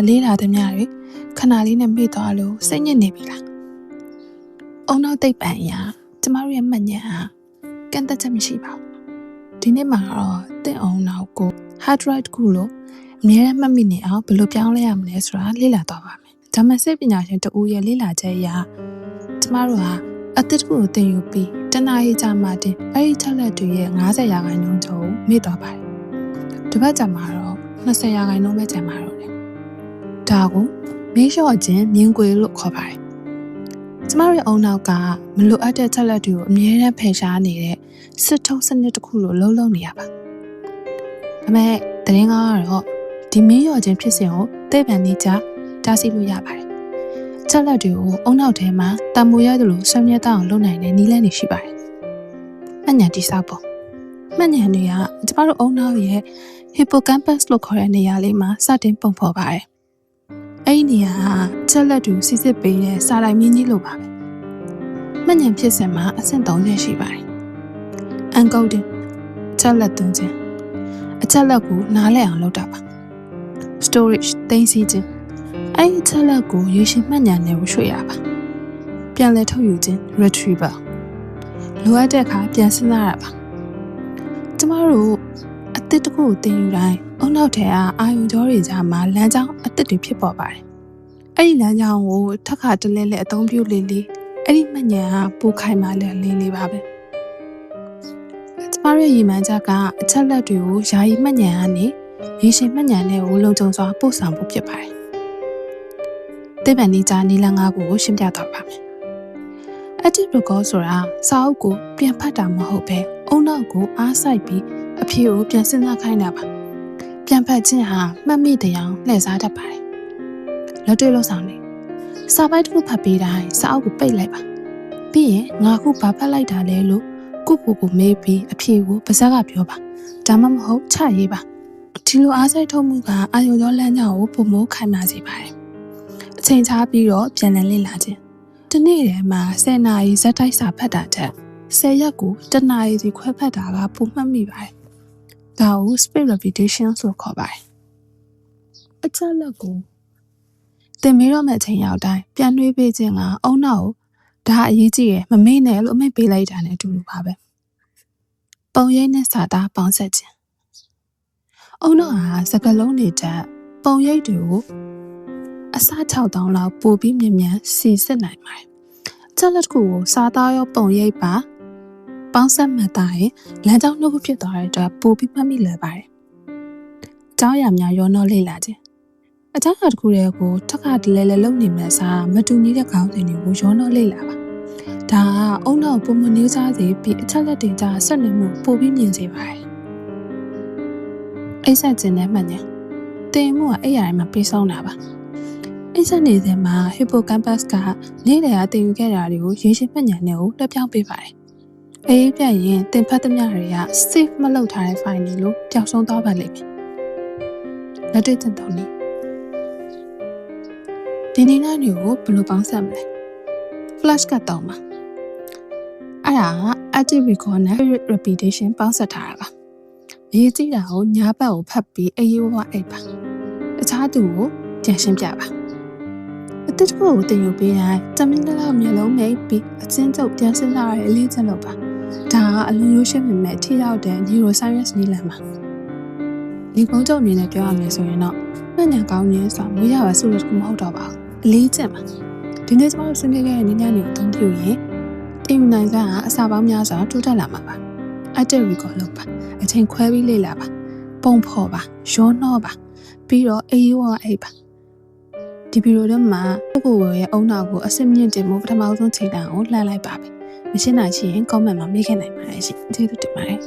လေးလာသည်များတွေခဏလေးနဲ့မေ့သွားလို့စိတ်ညစ်နေပြီလားအုံနောက်တိတ်ပံအရာကျမတို့ရဲ့မှတ်ဉာဏ်ဟာကန့်သက်ချက်မရှိပါဘူးဒီနေ့မှာတော့တင့်အုံနောက်ကို hard drive ခုလို့အများနဲ့မှတ်မိနေအောင်ဘယ်လိုပြောင်းလဲရမလဲဆိုတာလေ့လာသွားပါမယ်ဒါမှစိတ်ပညာရှင်တဦးရဲ့လေ့လာချက်အရကျမတို့ဟာအသစ်တစ်ခုကိုသင်ယူပြီးတနားရီကြာမှတင်အဲ့ဒီချက်လက်တွေရဲ့90%ကျော်မေ့သွားပါတယ်ဒီဘက်ကျမှတော့20%ပဲကျန်ပါတော့တယ်ဒါကိုမေးလျှော့ခြင်းမြင်ကွယ်လို့ခေါ်ပါတယ်ကျမတို့ရဲ့အုံနောက်ကမလိုအပ်တဲ့ချက်လက်တွေကိုအမြဲတမ်းဖယ်ရှားနေတဲ့စစ်ထုံးစနစ်တစ်ခုလိုလုံးလုံးနေရပါဒါပေမဲ့သတင်းကားကတော့ဒီမေးလျော့ခြင်းဖြစ်စဉ်ကိုသိပ္ပံနည်းကျတားဆီးလို့ရပါတယ်ချက်လက်တွေကိုအုံနောက်ထဲမှာတံမိုးရတယ်လို့ဆွေးမြဲတောင်းလုပ်နိုင်တဲ့နည်းလမ်းတွေရှိပါတယ်မှတ်ဉာဏ်တိစောက်ပုံမှတ်ဉာဏ်တွေကကျမတို့အုံနောက်ရဲ့ hippocampus လို့ခေါ်တဲ့နေရာလေးမှာစတင်ပုံဖော်ပါတယ်အဲ့ဒီနေရာကချက်လက်တွေစစ်စစ်ပေးတဲ့စာတိုင်းမင်းကြီးလိုပါပဲမှတ်ဉာဏ်ဖြစ်စဉ်မှာအဆင့်3ချက်ရှိပါတယ် encoding ချက်လက်သွင်းခြင်းအချက်လက်ကိုနားလည်အောင်လုပ်တာပါ storage သိမ်းဆည်းခြင်းအဲ့ဒီချက်လက်ကိုရေရှည်မှတ်ဉာဏ်နဲ့ရွှေ့ရပါပြန်လည်ထုတ်ယူခြင်း retrieval လိုအပ်တဲ့အခါပြန်စဉ်းစားရပါကျမတို့အသစ်တစ်ခုကိုသင်ယူတိုင်းအုံနောက်ထဲကအာယုံကြောတွေကြားမှာလမ်းကြောင်းအသစ်တွေဖြစ်ပေါ်ပါတယ်အဲ့ဒီလမ်းကြောင်းကိုထပ်ခါတလဲလဲအသုံးပြုလေးလေးအဲ့ဒီမှတ်ဉာဏ်ကပိုခိုင်မာလေးလေးပါပဲကျမတို့ရည်မှန်းချက်ကအချက်လက်တွေကိုယာယီမှတ်ဉာဏ်ကနေရေရှည်မှတ်ဉာဏ်နဲ့ကိုလုံခြုံစွာပို့ဆောင်ဖို့ဖြစ်ပါတယ်သိပ္ပံနည်းကျနည်းလမ်း၅ခုကိုရှင်းပြသွားပါမယ်active record ဆိုတာစာအုပ်ကိုပြန်ဖတ်တာမဟုတ်ပဲအုံနောက်ကိုအားစိုက်ပြီးအဖြေကိုပြန်စဉ်းစားခိုင်းတာပါပြန်ဖတ်ခြင်းဟာမှတ်မိတရားလှည့်စားတတ်ပါတယ်လက်တွေ့လို့ဆောင်နေစာပိုက်တစ်ခုဖတ်ပြီးတိုင်းစာအုပ်ကိုပိတ်လိုက်ပါပြီးရင်ငါခုဘာဖတ်လိုက်တာလဲလို့ကိုမေးပြီးအဖြေကိုပါဇက်ကပြောပါဒါမှမဟုတ်ချရေးပါဒီလိုအားစိုက်ထုတ်မှုကအာရုံကြောလမ်းကြောင်းကိုပုံမိုးခိုင်မာစေပါတယ်အချိန်ချပြီးတော့ပြန်လည်လေ့လာခြင်းဒီနေ့ထဲမှာ10နာရီဇက်တိုက်စာဖတ်တာထက်10ရက်ကို1နာရီစီခွဲဖတ်တာကပိုမှတ်မိပါတယ်ဒါကို speed repetition ဆိုခေါ်ပါတယ်အချက်လက်ကိုသင်မေးတော့မယ့်အချိန်ရောက်တိုင်းပြန်နှွေးပေးခြင်းကအုံနောက်ကိုဒါအရေးကြီးရယ်မမေ့နဲ့လို့အမိန့်ပေးလိုက်တာနဲ့အတူတူပါပဲပုံရိပ်နဲ့စာသားပေါင်းဆက်ခြင်းအုံနောက်ဟာစကားလုံးတွေတက်ပုံရိပ်တွေကိုအစ6000လောက်ပို့ပြီးမြင်မြန်စီစစ်နိုင်ပါတယ်ချက်လက်ကိုစာသားရောပုံရိပ်ပါပေါင်းဆက်မှတ်သားရင်လမ်းကြောင်းနှုတ်ဖြစ်သွားတဲ့အတွက်ပို့ပြီးမှတ်မိလွယ်ပါတယ်အကြောင်းအရာများရောနှောလေ့လာခြင်းအကြောင်းအရာတစ်ခုတည်းကိုထပ်ခါတလဲလဲလုပ်နေမှစားမတူညီတဲ့ခေါင်းစဉ်တွေကိုရောနှောလေ့လာပါဒါကအုံနောက်ပုံမနှိုးစားစေပြီးအချက်လက်တွေကြားဆက်နွယ်မှုပို့ပြီးမြင်စေပါတယ်အိတ်ဆက်ခြင်းနဲ့မှတ်ဉာဏ်တင်မှုကအဲ့ရတိုင်းမှာပြီးဆုံးတာပါအိတ်ဆက်နေစဉ်မှာ hippocampus ကနေ့လည်အတင်ယူခဲ့တာတွေကိုရေရှည်မှတ်ဉာဏ်နဲ့ကိုလွှဲပြောင်းပေးပါတယ်အေးပြရင်တင်ဖတ်သမျှတွေက save မလုပ်ထားတဲ့ file တွေလို့ပျောက်ဆုံးသွားပါလိမ့်မယ်လက်တွေ့ကျင့်သုံးနည်းဒီနည်းလမ်းတွေကိုဘယ်လိုပေါင်းစပ်မလဲ flash ကတောင်းပါအဲ့ဒါက active record နဲ့ repetition ပေါင်းစပ်ထားတာပါအရေးကြီးတာကိုညာဘက်ကိုဖတ်ပြီးအေးအေးဝဝအိပ်ပါတခြားသူကိုပြန်ရှင်းပြပါအသစ်တစ်ခုကိုသင်ယူပေးတိုင်း10မိနစ်လောက်မျက်လုံးမိတ်ပြီးအချင်းချုပ်ပြန်စဉ်းစားရတဲ့အလေးချက်လုပ်ပါဒါကအလုံးရိုးရှင်းပေမဲ့ထိရောက်တဲ့ neuroscience နည်းလမ်းပါဒီကုန်းချုပ်အနေနဲ့ပြောရမယ်ဆိုရင်တော့မှတ်ဉာဏ်ကောင်းခြင်းဆိုတာမွေးရပါစုလို့တခုမဟုတ်တော့ပါဘူးအလေးချက်ပါဒီနေ့ကျွန်တော်ဆွေးနွေးခဲ့တဲ့နည်းလမ်းတွေကိုအသုံးပြုရင်တင်ယူနိုင်ကအစာပေါင်းများစွာတိုးတက်လာမှာပါ active record လုပ်ပါအချိန်ခွဲပြီးလေ့လာပါပုံဖော်ပါရောနှောပါပြီးတော့အေးအေးဝဝအိပ်ပါဒီဗီဒီယိုထဲမှာကိုယ့်ရဲ့အုံနောက်ကိုအစစ်မြင့်တင်မှုပထမဆုံးချိန်တန်းကိုလှမ်းလိုက်ပါပဲမရှင်းနိုင်ရင် comment မှာမေးခဲ့နိုင်ပါတယ်ရှင်ကျေးဇူးတင်ပါတယ်